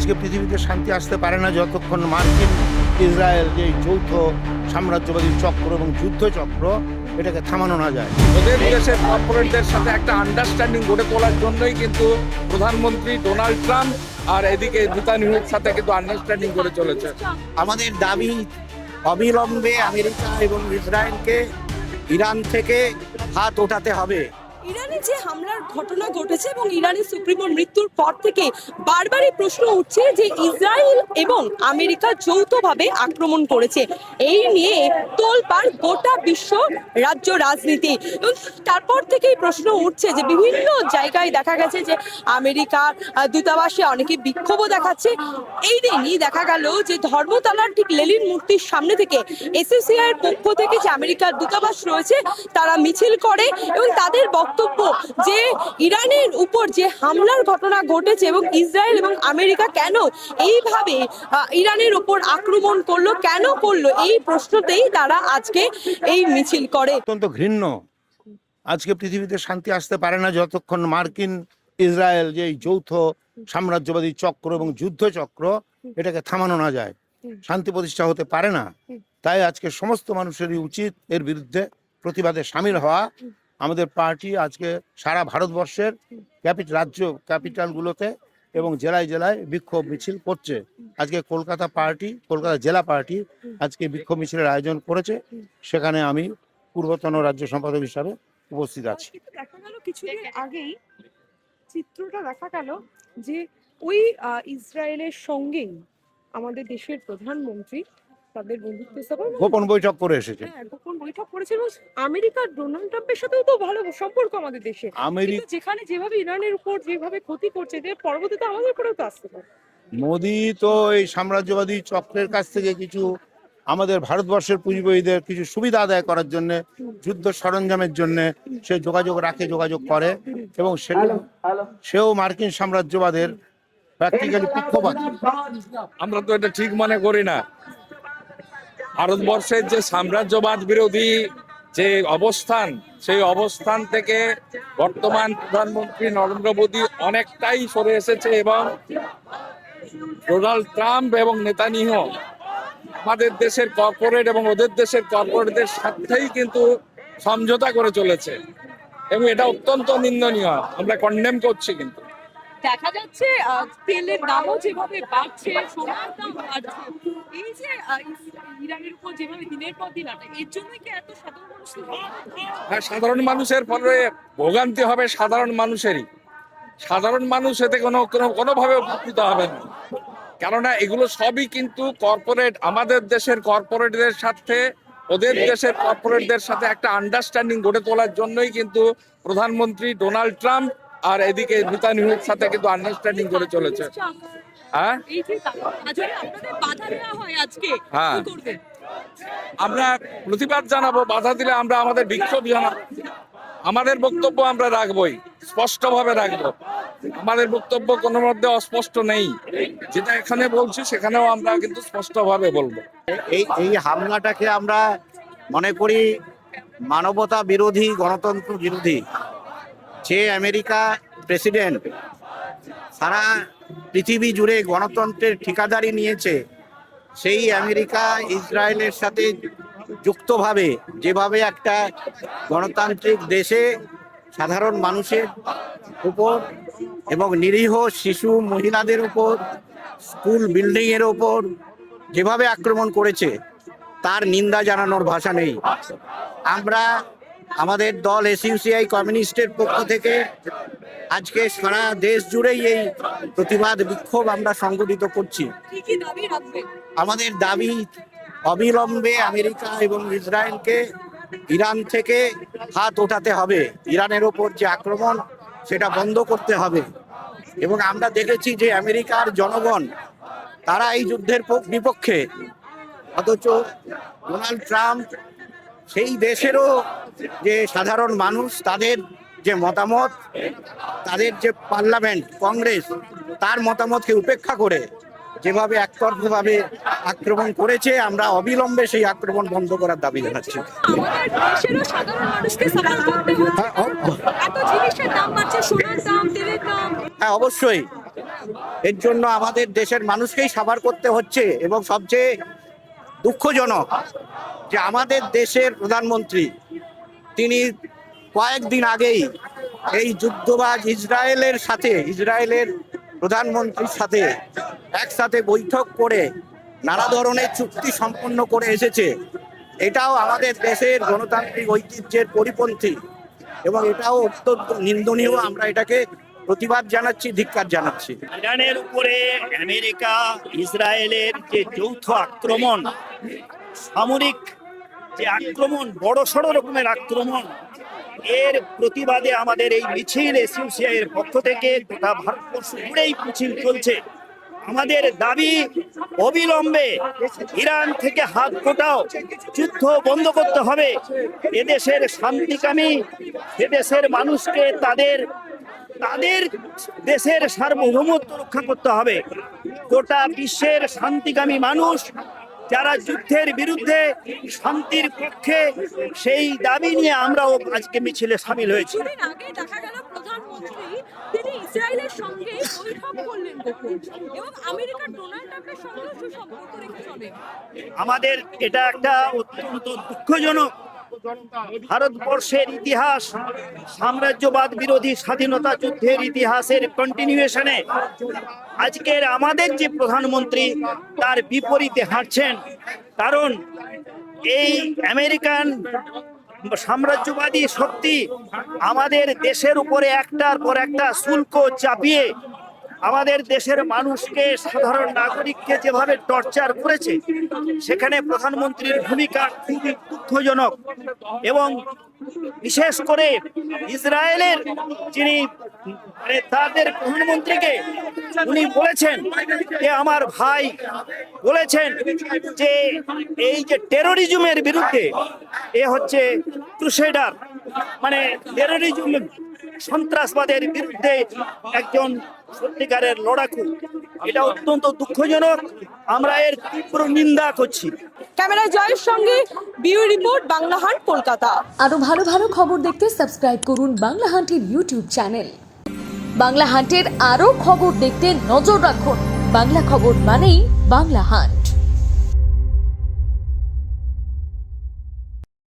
আজকে পৃথিবীতে শান্তি আসতে পারে না যতক্ষণ মার্কিন ইসরায়েল যে যৌথ সাম্রাজ্যবাদী চক্র এবং যুদ্ধ চক্র এটাকে থামানো না যায়। ওদের দেশের কর্পোরেটদের সাথে একটা আন্ডারস্ট্যান্ডিং গড়ে তোলার জন্যই কিন্তু প্রধানমন্ত্রী ডোনাল্ড ট্রাম্প আর এদিকে নেতানিয়াহুর সাথে কিন্তু আন্ডারস্ট্যান্ডিং করে চলেছে। আমাদের দাবি অবিলম্বে আমেরিকা এবং ইসরায়েলকে ইরান থেকে হাত ওঠাতে হবে। ইরানে যে হামলার ঘটনা ঘটেছে এবং ইরানের সুপ্রিমোর মৃত্যুর পর থেকে বারবারই প্রশ্ন উঠছে যে ইসরায়েল এবং আমেরিকা যৌথভাবে আক্রমণ করেছে। এই নিয়ে তোলপাড় গোটা বিশ্ব রাজ্য রাজনীতি এবং তারপর থেকেই প্রশ্ন উঠছে যে বিভিন্ন জায়গায় দেখা গেছে যে আমেরিকার দূতাবাসে অনেকে বিক্ষোভও দেখাচ্ছে। এই দিনই দেখা গেল যে ধর্মতলার ঠিক লেনিন মূর্তির সামনে থেকে এসএসসিআই এর পক্ষ থেকে যে আমেরিকার দূতাবাস রয়েছে তারা মিছিল করে এবং তাদের বক্তব্য যে ইরানের উপর যে হামলার ঘটনা ঘটেছে এবং ইসরায়েল এবং আমেরিকা কেন এইভাবে ইরানের উপর আক্রমণ করলো, কেন করলো, এই প্রশ্নতেই তারা আজকে এই মিছিল করে। অত্যন্ত ঘৃণ্য। আজকে পৃথিবীতে শান্তি আসতে পারে না যতক্ষণ মার্কিন ইসরায়েল যে যৌথ সাম্রাজ্যবাদী চক্র এবং যুদ্ধ চক্র এটাকে থামানো না যায়, শান্তি প্রতিষ্ঠা হতে পারে না। তাই আজকে সমস্ত মানুষেরই উচিত এর বিরুদ্ধে প্রতিবাদে সামিল হওয়া। আমাদের পার্টি আজকে সারা ভারতবর্ষের ক্যাপিটালগুলোতে এবং জেলায় জেলায় বিক্ষোভ মিছিল করছে। আজকে কলকাতা জেলা পার্টি আজকে বিক্ষোভ মিছিলের আয়োজন করেছে, সেখানে আমি পূর্বতন রাজ্য সম্পাদক হিসাবে উপস্থিত আছি। দেখা গেল কিছুদিন আগেই চিত্রটা দেখা গেল যে ওই ইসরায়েলের সঙ্গেই আমাদের দেশের প্রধানমন্ত্রী তাদের বন্ধুত্ব সভা গোপন বৈঠক করে এসেছে। গোপন বৈঠক করেছিল। আমেরিকার ডোনাল্ড ট্রাম্পের সাথেও তো ভালো সম্পর্ক আমাদের দেশে, কিন্তু যেখানে যেভাবে ইরানের উপর যেভাবে ক্ষতি করছে যে পরবর্তীতে আমাদের উপরেও তো আসতে পারে। মোদি তো এই সাম্রাজ্যবাদী চক্রের কাছ থেকে কিছু আমাদের ভারতবর্ষের পুঁজিপতিদের কিছু সুবিধা আদায় করার জন্য, যুদ্ধ সরঞ্জামের জন্য সে যোগাযোগ করে এবং সেও মার্কিন সাম্রাজ্যবাদের প্র্যাকটিক্যালি পক্ষপাতী। আমরা তো এটা ঠিক মনে করি না। ভারতবর্ষের যে সাম্রাজ্যবাদ বিরোধী যে অবস্থান, সেই অবস্থান থেকে বর্তমান প্রধানমন্ত্রী নরেন্দ্র মোদী অনেকটাই সরে এসেছে এবং ডোনাল্ড ট্রাম্প এবং নেতানিয়াহু আমাদের দেশের কর্পোরেট এবং ওদের দেশের কর্পোরেটদের সাথেই কিন্তু সমঝোতা করে চলেছে এবং এটা অত্যন্ত নিন্দনীয়। আমরা কন্ডেম করছি। কিন্তু দেখা যাচ্ছে তেলের দামও যেভাবে বাড়ছে, সোনার দাম বাড়ছে, এই যে ইরানের উপর যেভাবে দিনের পর দিন আটে, এর জন্য কি এত সাধারণ মানুষ? হ্যাঁ, সাধারণ মানুষের ফলে ভোগান্তি হবে সাধারণ মানুষেরই। সাধারণ মানুষ এতে কোনোভাবে উপকৃত হবে না, কেননা এগুলো সবই কিন্তু কর্পোরেট, আমাদের দেশের কর্পোরেটদের সাথে ওদের দেশের কর্পোরেটদের সাথে একটা আন্ডারস্ট্যান্ডিং গড়ে তোলার জন্যই কিন্তু প্রধানমন্ত্রী ডোনাল্ড ট্রাম্প আর এদিকে নেতানিয়াহুর সাথে কিন্তু আন্ডারস্ট্যান্ডিং করে চলেছে। হ্যাঁ, হ্যাঁ, আমরা প্রতিবাদ জানাবো। বাধা দিলে আমরা আমাদের বিক্ষোভ জানাবো। আমাদের বক্তব্য আমরা রাখবোই, স্পষ্টভাবে রাখবো। আমাদের বক্তব্য কোনো মধ্যে অস্পষ্ট নেই। যেটা এখানে বলছি সেখানেও আমরা কিন্তু স্পষ্টভাবে বলবো। এই হামলাটাকে আমরা মনে করি মানবতা বিরোধী, গণতন্ত্র বিরোধী। যে আমেরিকা প্রেসিডেন্ট সারা পৃথিবী জুড়ে গণতন্ত্রের ঠিকাদারি নিয়েছে, সেই আমেরিকা ইসরায়েলের সাথে যুক্তভাবে যেভাবে একটা গণতান্ত্রিক দেশে সাধারণ মানুষের উপর এবং নিরীহ শিশু মহিলাদের উপর, স্কুল বিল্ডিংয়ের উপর যেভাবে আক্রমণ করেছে, তার নিন্দা জানানোর ভাষা নেই। আমরা আমাদের দল এসইউসিআই কমিউনিস্টের পক্ষ থেকে আজকে সারা দেশ জুড়েই এই প্রতিবাদ বিক্ষোভ আমরা সংগঠিত করছি। আমাদের দাবি অবিলম্বে আমেরিকা এবং ইসরায়েলকে ইরান থেকে হাত ওঠাতে হবে। ইরানের ওপর যে আক্রমণ সেটা বন্ধ করতে হবে। এবং আমরা দেখেছি যে আমেরিকার জনগণ তারা এই যুদ্ধের বিপক্ষে, অথচ ডোনাল্ড ট্রাম্প সেই দেশেরও যে সাধারণ মানুষ, তাদের যে মতামত, তাদের যে পার্লামেন্ট, কংগ্রেস, তার মতামতকে উপেক্ষা করে যেভাবে একতরফাভাবে আক্রমণ করেছে, আমরা অবিলম্বে সেই আক্রমণ বন্ধ করার দাবি জানাচ্ছি। হ্যাঁ, অবশ্যই এর জন্য আমাদের দেশের মানুষকেই সাবার করতে হচ্ছে। এবং সবচেয়ে দুঃখজনক যে আমাদের দেশের প্রধানমন্ত্রী তিনি কয়েকদিন আগেই এই যুদ্ধবাজ ইসরায়েলের প্রধানমন্ত্রীর সাথে একসাথে বৈঠক করে নানা ধরনের চুক্তি সম্পন্ন করে এসেছে। এটাও আমাদের দেশের গণতান্ত্রিক ঐতিহ্যের পরিপন্থী এবং এটাও অত্যন্ত নিন্দনীয়। আমরা এটাকে প্রতিবাদ জানাচ্ছি, ধিক্কার জানাচ্ছি। ইরানের উপরে আমেরিকা ইসরায়েলের যে যৌথ আক্রমণ, সামরিক যে আক্রমণ, বড়সড় রকমের আক্রমণ, এর প্রতিবাদে আমাদের এই মিছিল এসইউসিআই এর পক্ষ থেকে গোটা ভারতবর্ষ জুড়েই মিছিল চলছে। আমাদের দাবি অবিলম্বে ইরান থেকে হাত গোটাও, যুদ্ধ বন্ধ করতে হবে। এদেশের শান্তিকামী, এদেশের মানুষকে তাদের দেশের সার্বভৌমত্ব রক্ষা করতে হবে। গোটা বিশ্বের শান্তিকামী মানুষ যারা যুদ্ধের বিরুদ্ধে, শান্তির পক্ষে, সেই দাবি নিয়ে আমরাও আজকে মিছিলে সামিল হয়েছি। কিছুদিন আগে দেখা গেল প্রধানমন্ত্রী তিনি ইসরায়েলের সঙ্গে বৈঠক করলেন গোপন এবং আমেরিকার ডোনাল্ড ট্রাম্পের সঙ্গে সুসম্পর্ক রেখে চলে। আমাদের এটা একটা অত্যন্ত দুঃখজনক, ভারতবর্ষের ইতিহাস সাম্রাজ্যবাদ বিরোধী স্বাধীনতা যুদ্ধের ইতিহাসের কন্টিনিউয়েশনে আজকের আমাদের যে প্রধানমন্ত্রী তার বিপরীতে হাঁটছেন। কারণ এই আমেরিকান সাম্রাজ্যবাদী শক্তি আমাদের দেশের উপরে একটার পর একটা শুল্ক চাপিয়ে আমাদের দেশের মানুষকে, সাধারণ নাগরিককে যেভাবে টর্চার করেছে, সেখানে প্রধানমন্ত্রীর ভূমিকা খুবই দুঃখজনক। এবং বিশেষ করে ইসরায়েলের যিনি তাদের প্রধানমন্ত্রীকে উনি বলেছেন যে আমার ভাই বলেছেন যে এই যে টেরোরিজমের বিরুদ্ধে এ হচ্ছে ক্রুসেডার, মানে টেরোরিজম, সন্ত্রাসবাদের বিরুদ্ধে একজন সত্যিকারের লড়াকু। এটা অত্যন্ত দুঃখজনক, আমরা এর তীব্র নিন্দা করছি। ক্যামেরায় জয়ের সঙ্গে bureau report, Bangla hunt, Kolkata. আরো ভালো ভালো খবর দেখতে সাবস্ক্রাইব করুন বাংলা হান্টের ইউটিউব চ্যানেল। বাংলা হান্টের আরো খবর দেখতে নজর রাখুন। বাংলা খবর মানেই বাংলা হান্ট।